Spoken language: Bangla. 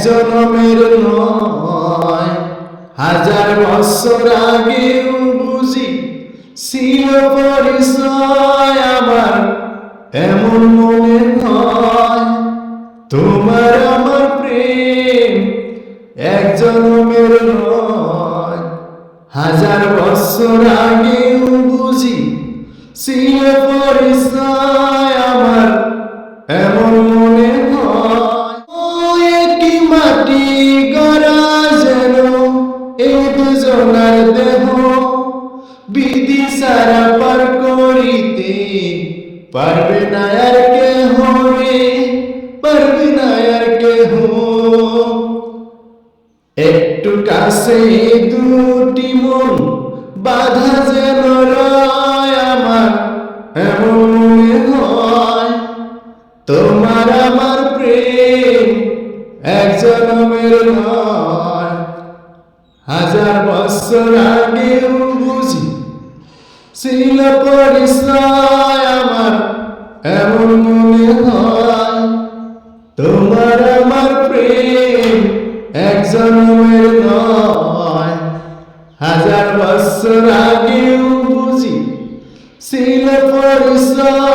জনমের নয়, হাজার বছর আগেও বুঝি ছিল পরিচয় আমার, এমন মনে হয় তোমার আমার প্রেম এক জনমের নয়, হাজার বছর আগেও বুঝি ছিল পরিচয় আমার, এমন মনে হয় একই মাটি গড়া যেন এই দুজনার দেহ, বিধি সারা পার করিতে পারবে না আর কেহ রে, পারবে না আর কেহ। একটু কাছে দুটি মন বাধা যেন রয় আমার, এমন মনে হয় তোমার আমার প্রেম এক জনমের নয়, হাজার বছর আগেও বুঝি ছিল পরিচয় আমার, এমন মনে হয় তোমার আমার প্রেম এক জনমের নয়, হাজার বছর আগেও বুঝি ছিল পরিচয়